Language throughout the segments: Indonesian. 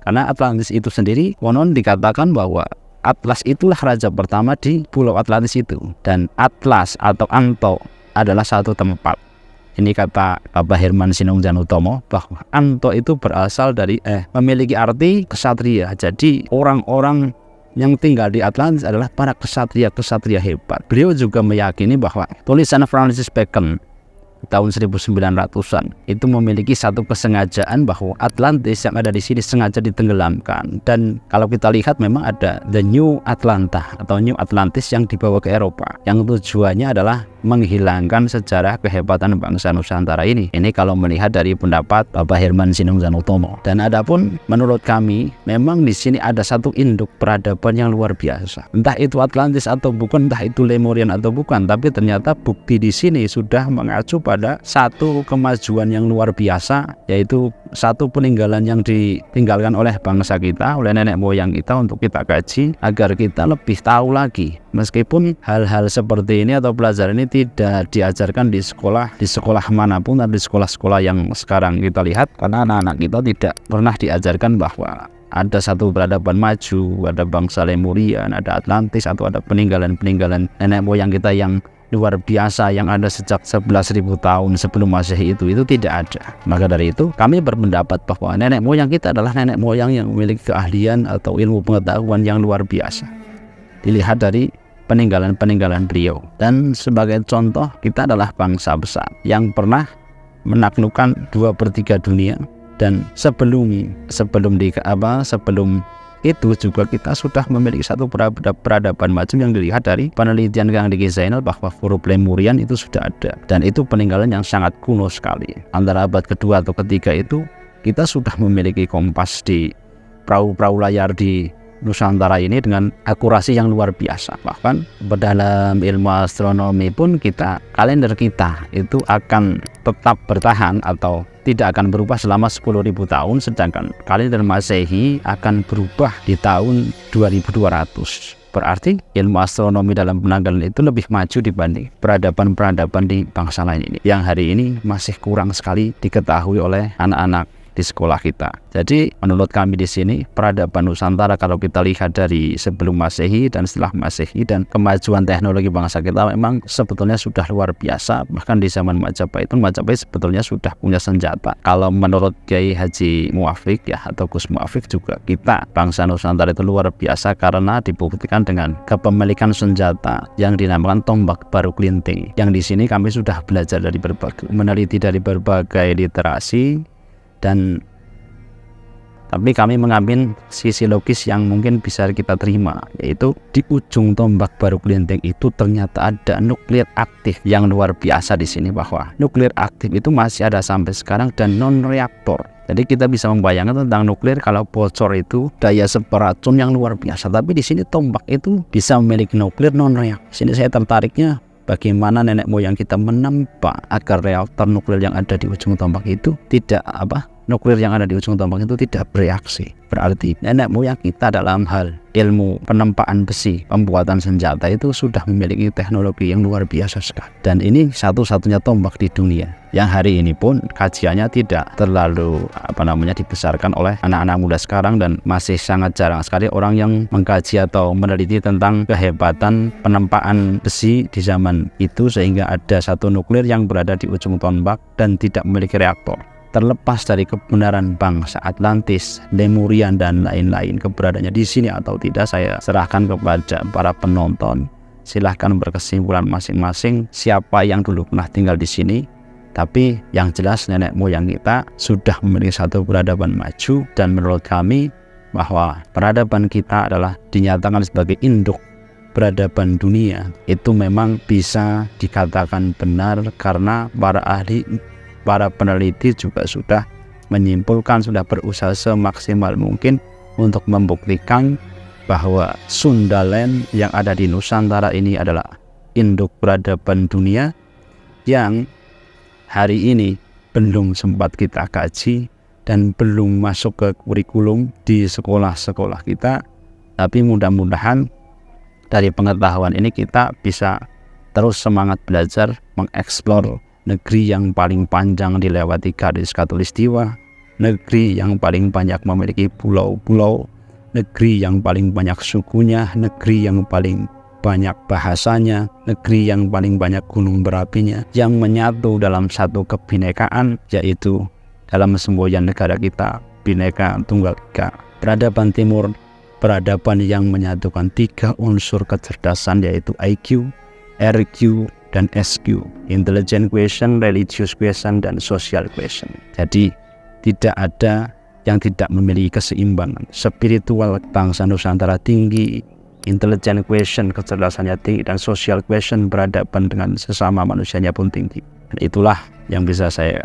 Karena Atlantis itu sendiri konon dikatakan bahwa Atlas itulah raja pertama di Pulau Atlantis itu, dan Atlas atau Anto adalah satu tempat. Ini kata Bapak Herman Sinongjanutomo bahwa Anto itu berasal dari memiliki arti kesatria. Jadi orang-orang yang tinggal di Atlantis adalah para kesatria hebat. Beliau juga meyakini bahwa tulisan Francis Bacon tahun 1900-an itu memiliki satu kesengajaan bahwa Atlantis yang ada di sini sengaja ditenggelamkan. Dan kalau kita lihat memang ada The New Atlanta atau New Atlantis yang dibawa ke Eropa, yang tujuannya adalah menghilangkan sejarah kehebatan bangsa Nusantara ini. Ini kalau melihat dari pendapat Bapak Herman Sinongjanutomo. Dan adapun menurut kami memang di sini ada satu induk peradaban yang luar biasa. Entah itu Atlantis atau bukan, entah itu Lemurian atau bukan, tapi ternyata bukti di sini sudah mengacu pada satu kemajuan yang luar biasa, yaitu satu peninggalan yang ditinggalkan oleh bangsa kita, oleh nenek moyang kita untuk kita kaji agar kita lebih tahu lagi. Meskipun hal-hal seperti ini atau pelajaran ini tidak diajarkan di sekolah manapun atau di sekolah-sekolah yang sekarang kita lihat, karena anak-anak kita tidak pernah diajarkan bahwa ada satu peradaban maju, ada bangsa Lemurian, ada Atlantis, atau ada peninggalan-peninggalan nenek moyang kita yang luar biasa yang ada sejak 11.000 tahun sebelum Masehi itu tidak ada. Maka dari itu kami berpendapat bahwa nenek moyang kita adalah nenek moyang yang memiliki keahlian atau ilmu pengetahuan yang luar biasa. Dilihat dari peninggalan-peninggalan beliau. Dan sebagai contoh, kita adalah bangsa besar yang pernah menaklukkan 2/3 dunia. Dan sebelum itu juga kita sudah memiliki satu peradaban maju yang dilihat dari penelitian Kang Diki Zainal bahwa huruf Lemurian itu sudah ada, dan itu peninggalan yang sangat kuno sekali. Antara abad kedua atau ketiga itu kita sudah memiliki kompas di perahu-perahu layar di Nusantara ini dengan akurasi yang luar biasa. Bahkan dalam ilmu astronomi pun kalender kita itu akan tetap bertahan atau tidak akan berubah selama 10.000 tahun, sedangkan kalender Masehi akan berubah di tahun 2200. Berarti ilmu astronomi dalam penanggalan itu lebih maju dibanding peradaban-peradaban di bangsa lain ini, yang hari ini masih kurang sekali diketahui oleh anak-anak di sekolah kita. Jadi menurut kami di sini peradaban Nusantara kalau kita lihat dari sebelum Masehi dan setelah Masehi dan kemajuan teknologi bangsa kita memang sebetulnya sudah luar biasa. Bahkan di zaman Majapahit sebetulnya sudah punya senjata. Kalau menurut Kiai Haji Muafik atau Gus Muafik juga, kita bangsa Nusantara itu luar biasa karena dibuktikan dengan kepemilikan senjata yang dinamakan tombak baru kelinting. Yang di sini kami sudah belajar dari meneliti dari berbagai literasi. Tapi kami mengambil sisi logis yang mungkin bisa kita terima, yaitu di ujung tombak baru kelinting itu ternyata ada nuklir aktif yang luar biasa di sini, bahwa nuklir aktif itu masih ada sampai sekarang dan non reaktor. Jadi kita bisa membayangkan tentang nuklir, kalau bocor itu daya seperacun yang luar biasa. Tapi di sini tombak itu bisa memiliki nuklir non reaktor. Sini saya tertariknya bagaimana nenek moyang kita menempa agar reaktor nuklir yang ada di ujung tombak itu nuklir yang ada di ujung tombak itu tidak bereaksi. Berarti nenek moyang kita dalam hal ilmu penempaan besi, pembuatan senjata itu sudah memiliki teknologi yang luar biasa sekali. Dan ini satu-satunya tombak di dunia yang hari ini pun kajiannya tidak terlalu dibesarkan oleh anak-anak muda sekarang, dan masih sangat jarang sekali orang yang mengkaji atau meneliti tentang kehebatan penempaan besi di zaman itu sehingga ada satu nuklir yang berada di ujung tombak dan tidak memiliki reaktor. Terlepas dari kebenaran bangsa Atlantis, Lemurian dan lain-lain keberadaannya di sini atau tidak, saya serahkan kepada para penonton. Silahkan berkesimpulan masing-masing siapa yang dulu pernah tinggal di sini. Tapi yang jelas nenek moyang kita sudah memiliki satu peradaban maju, dan menurut kami bahwa peradaban kita adalah dinyatakan sebagai induk peradaban dunia. Itu memang bisa dikatakan benar karena para peneliti juga sudah menyimpulkan, sudah berusaha semaksimal mungkin untuk membuktikan bahwa Sundaland yang ada di Nusantara ini adalah induk peradaban dunia yang hari ini belum sempat kita kaji dan belum masuk ke kurikulum di sekolah-sekolah kita. Tapi mudah-mudahan dari pengetahuan ini kita bisa terus semangat belajar, mengeksplor negeri yang paling panjang dilewati garis khatulistiwa, negeri yang paling banyak memiliki pulau-pulau, negeri yang paling banyak sukunya, negeri yang paling banyak bahasanya, negeri yang paling banyak gunung berapinya, yang menyatu dalam satu kebinekaan, yaitu dalam semboyan negara kita, Bhinneka Tunggal Ika. Peradaban Timur, peradaban yang menyatukan 3 unsur kecerdasan, yaitu IQ, RQ, dan SQ, intelligent question, religious question, dan social question. Jadi tidak ada yang tidak memiliki keseimbangan. Spiritual bangsa Nusantara tinggi, intelligent question kecerdasannya tinggi, dan social question berhadapan dengan sesama manusianya pun tinggi. Dan itulah yang bisa saya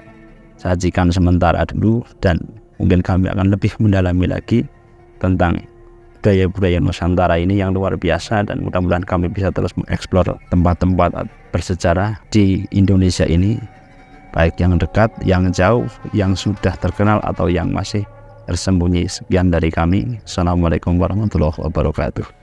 sajikan sementara dulu, dan mungkin kami akan lebih mendalami lagi tentang budaya-budaya Nusantara ini yang luar biasa, dan mudah-mudahan kami bisa terus mengeksplor tempat-tempat bersejarah di Indonesia ini, baik yang dekat, yang jauh, yang sudah terkenal, atau yang masih tersembunyi. Sekian dari kami. Assalamualaikum warahmatullahi wabarakatuh.